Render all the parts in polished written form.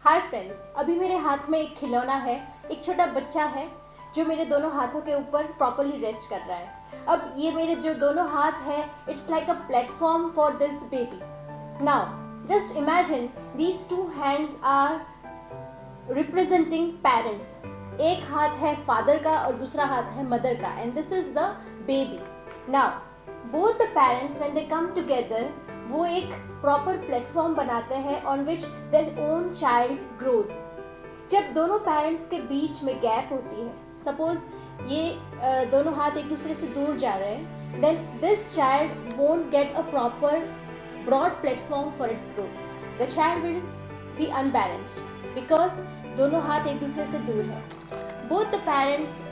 Hi friends, अभी मेरे हाथ में एक खिलौना है, एक छोटा बच्चा है जो मेरे दोनों हाथों के ऊपर प्रॉपरली रेस्ट कर रहा है। अब ये मेरे जो दोनों हाथ है, it's like a platform for this baby. Now just imagine these two hands are representing parents. एक हाथ है फादर का और दूसरा हाथ है मदर का, and this is the baby. Now both the parents when they come together, वो एक प्रॉपर प्लेटफॉर्म बनाते हैं on which their own child grows. जब दोनों पेरेंट्स के बीच में गैप होती है, सपोज ये दोनों हाथ एक दूसरे से दूर जा रहे हैं, then this child won't get a proper broad platform for its growth. The child will be unbalanced because दोनों हाथ एक दूसरे से दूर है। Both the parents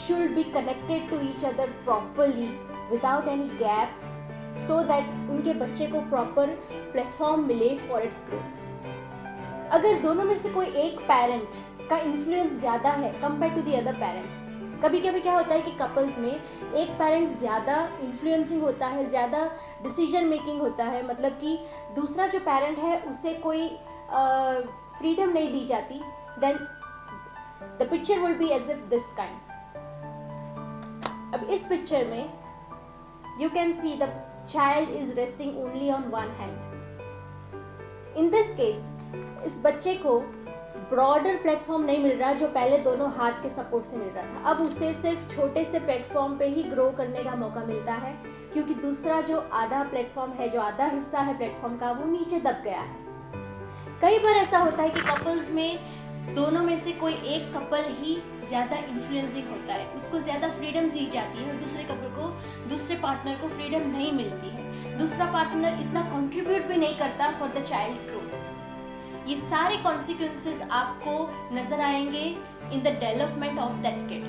should be connected to each other properly without any gap so that उनके बच्चे को प्रॉपर प्लेटफॉर्म मिले फॉर इट्स ग्रोथ। अगर दोनों में से कोई एक पेरेंट का इन्फ्लुएंस ज़्यादा है compare to the other parent, कभी कभी क्या होता है कि कपल्स में एक पेरेंट ज़्यादा इन्फ्लुएंसिंग होता है, ज़्यादा डिसीजन मेकिंग होता है, मतलब कि दूसरा जो पेरेंट है उसे कोई फ्रीडम नहीं दी जाती, then the picture will be as if this kind. अब इस पिक्चर में you can see the child is resting only on one hand. In this case इस बच्चे को ब्रॉडर प्लेटफॉर्म नहीं मिल रहा जो पहले दोनों हाथ के सपोर्ट से मिल रहा था। अब उसे सिर्फ छोटे से प्लेटफॉर्म पे ही ग्रो करने का मौका मिलता है, क्योंकि दूसरा जो आधा प्लेटफॉर्म है, जो आधा हिस्सा है प्लेटफॉर्म का, वो नीचे दब गया है। कई बार ऐसा होता है कि कपल्स में दोनों में से कोई एक कपल ही ज़्यादा इन्फ्लुएंसिंग होता है, उसको ज़्यादा फ्रीडम दी जाती है और दूसरे पार्टनर को फ्रीडम नहीं मिलती है। दूसरा पार्टनर इतना कंट्रीब्यूट भी नहीं करता फॉर द चाइल्ड्स ग्रोथ। ये सारे कॉन्सिक्वेंसेस आपको नजर आएंगे in the development of that kid.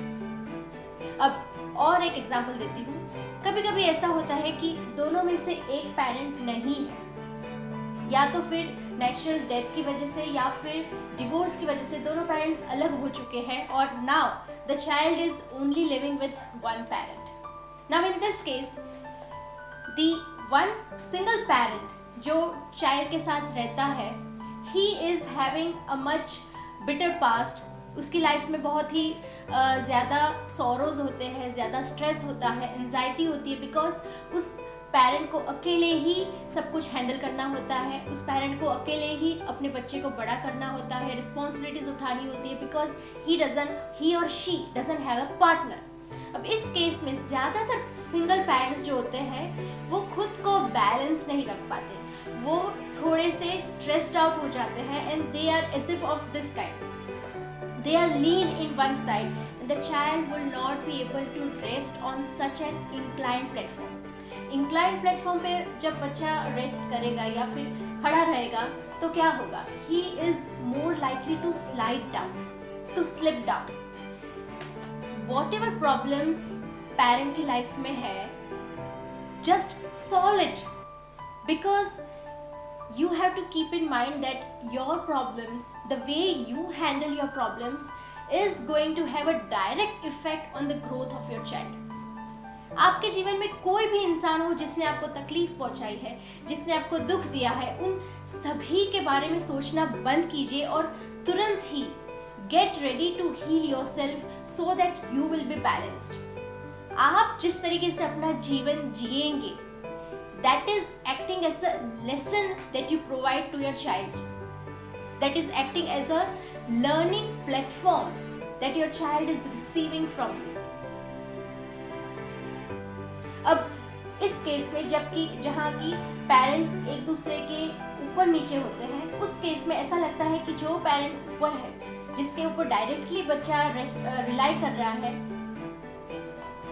अब और एक एग्जांपल देती हूँ। कभी कभी ऐसा होता है कि दोनों में से एक पेरेंट नहीं है, या तो फिर नेचुरल डेथ की वजह से या फिर डिवोर्स की वजह से दोनों पेरेंट्स अलग हो चुके हैं और now the child is only living with one parent. Now in this case the one single parent जो चाइल्ड के साथ रहता है, he is having a much bitter past. उसकी लाइफ में बहुत ही ज़्यादा सॉरोज होते हैं, ज़्यादा स्ट्रेस होता है, एंजाइटी होती है, बिकॉज उस पेरेंट को अकेले ही सब कुछ हैंडल करना होता है। उस पेरेंट को अकेले ही अपने बच्चे को बड़ा करना होता है, रिस्पॉन्सिबिलिटीज उठानी होती है, बिकॉज ही और she doesn't have a partner. अब इस केस में ज़्यादातर सिंगल पेरेंट्स जो होते हैं वो खुद को बैलेंस नहीं रख पाते, वो थोड़े से स्ट्रेस्ड आउट हो जाते हैं and they are as if of this kind, they are lean in one side and the child will not be able to rest on such an inclined platform. Inclined platform पे जब बच्चा rest करेगा या फिर खड़ा रहेगा तो क्या होगा, he is more likely to slide down, to slip down. Whatever problems parent की लाइफ में है, just solve it, because you have to keep in mind that your problems, the way you handle your problems is going to have a direct effect on the growth of your child. आपके जीवन में कोई भी इंसान हो जिसने आपको तकलीफ पहुंचाई है, जिसने आपको दुख दिया है, उन सभी के बारे में सोचना बंद कीजिए और तुरंत ही get ready to heal yourself so that you will be balanced. आप जिस तरीके से अपना जीवन जिएंगे, that is acting as a lesson that you provide to your child. That is acting as a learning platform that your child is receiving from you. अब इस case में जहाँ की पेरेंट्स एक दूसरे के ऊपर नीचे होते हैं, उस केस में ऐसा लगता है कि जो पेरेंट ऊपर है, जिसके ऊपर डायरेक्टली बच्चा रिलाई कर रहा है,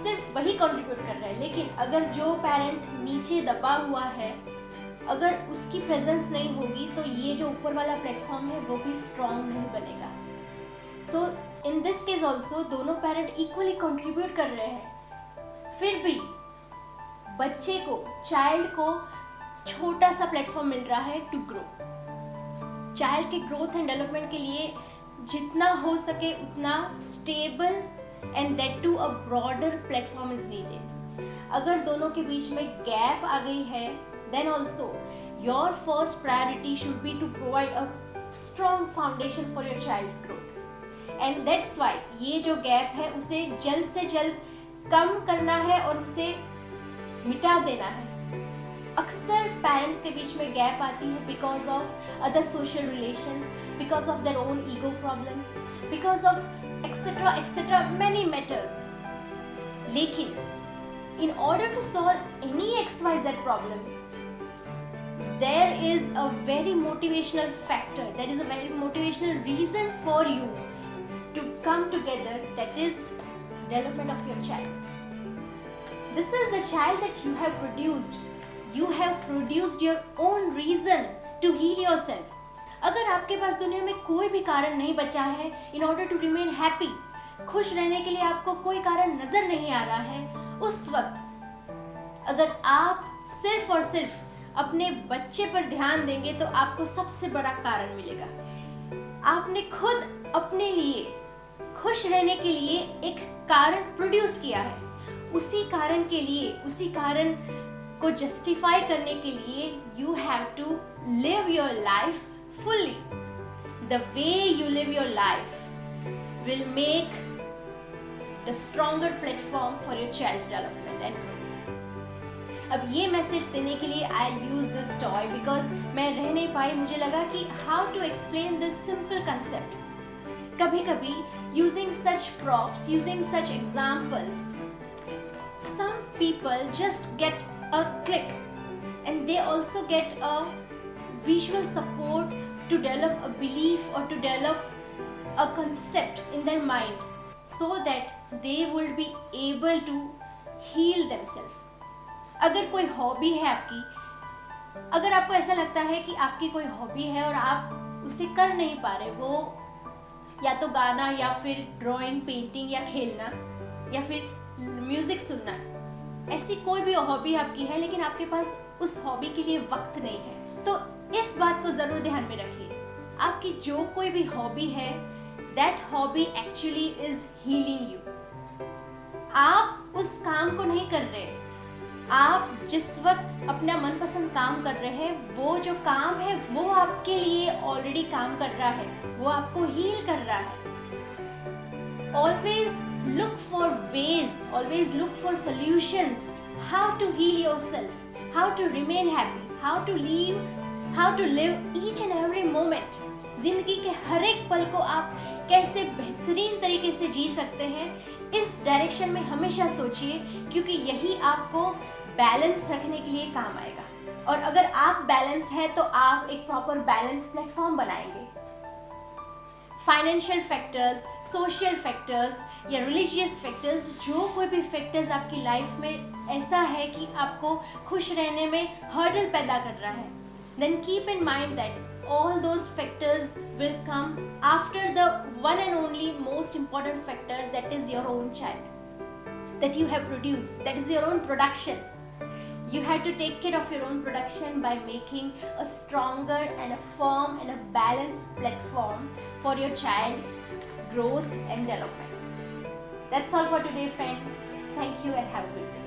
सिर्फ वही कंट्रीब्यूट कर रहा है। लेकिन अगर जो पेरेंट नीचे दबा हुआ है, अगर उसकी प्रेजेंस नहीं होगी तो ये जो ऊपर वाला प्लेटफॉर्म है वो भी स्ट्रॉन्ग नहीं बनेगा। सो इन दिस केस ऑल्सो दोनों पेरेंट इक्वली कंट्रीब्यूट कर रहे हैं, फिर भी बच्चे को, चाइल्ड को छोटा सा प्लेटफॉर्म मिल रहा है टू ग्रो। चाइल्ड के ग्रोथ एंड डेवलपमेंट के लिए जितना हो सके उतना stable and that too a broader platform is needed. अगर दोनों के बीच में गैप आ गई है, then also your first priority should be to provide a strong foundation for your child's growth. And that's why ये जो गैप है उसे जल्द से जल्द कम करना है और उसे मिटा देना है. अक्सर पेरेंट्स के बीच में गैप आती है because of other social relations, because of their own ego problem, because of etcetera etcetera many matters. लेकिन in order to solve any XYZ problems, there is a very motivational factor, there is a very motivational reason for you to come together, that is development of your child. This is a child that you have produced. You have produced your own reason to heal yourself. अगर आपके पास दुनिया में कोई भी कारण नहीं बचा है in order to remain happy, खुश रहने के लिए आपको कोई कारण नजर नहीं आ रहा है, उस वक्त अगर आप सिर्फ और सिर्फ अपने बच्चे पर ध्यान देंगे तो आपको सबसे बड़ा कारण मिलेगा. आपने खुद अपने लिए खुश रहने के लिए एक कारण प्रोड्यूस किया है. उसी कारण के लिए, उसी कारण को जस्टिफाई करने के लिए you have to live your life fully. The way you live your life will make the stronger platform for your child's development and growth. अब ये मैसेज देने के लिए I use this toy because मैं रह नहीं पाई. मुझे लगा कि how to explain this simple concept. कभी कभी using such props, using such examples, some people just get a click and they also get a visual support to develop a belief or to develop a concept in their mind so that they will be able to heal themselves. अगर कोई hobby है आपकी, अगर आपको ऐसा लगता है कि आपकी कोई हॉबी है और आप उसे कर नहीं पा रहे, वो या तो गाना या फिर ड्राइंग, पेंटिंग या खेलना या फिर म्यूजिक सुनना, ऐसी कोई भी हॉबी आपकी है लेकिन आपके पास उस हॉबी के लिए वक्त नहीं है, तो इस बात को जरूर ध्यान में रखिए. आपकी जो कोई भी हॉबी है, that hobby actually is healing you. आप उस काम को नहीं कर रहे, आप जिस वक्त अपना मनपसंद काम कर रहे हैं, वो जो काम है वो आपके लिए ऑलरेडी काम कर रहा है, वो आपको हील कर रहा है. Always look for ways, always look for solutions, how to heal yourself, how to remain happy, how to live each and every moment. जिंदगी के हर एक पल को आप कैसे बेहतरीन तरीके से जी सकते हैं, इस डायरेक्शन में हमेशा सोचिए, क्योंकि यही आपको बैलेंस रखने के लिए काम आएगा. और अगर आप बैलेंस है तो आप एक प्रॉपर बैलेंस प्लेटफॉर्म बनाएंगे. फाइनेंशियल फैक्टर्स, सोशल फैक्टर्स या रिलीजियस फैक्टर्स, जो कोई भी फैक्टर्स आपकी लाइफ में ऐसा है कि आपको खुश रहने में हर्डल पैदा कर रहा है, then keep in mind that all those factors will come after the one and only most important factor, that is your own child that you have produced, that is your own production. You have to take care of your own production by making a stronger and a firm and a balanced platform for your child's growth and development. That's all for today, friends. Thank you and have a good day.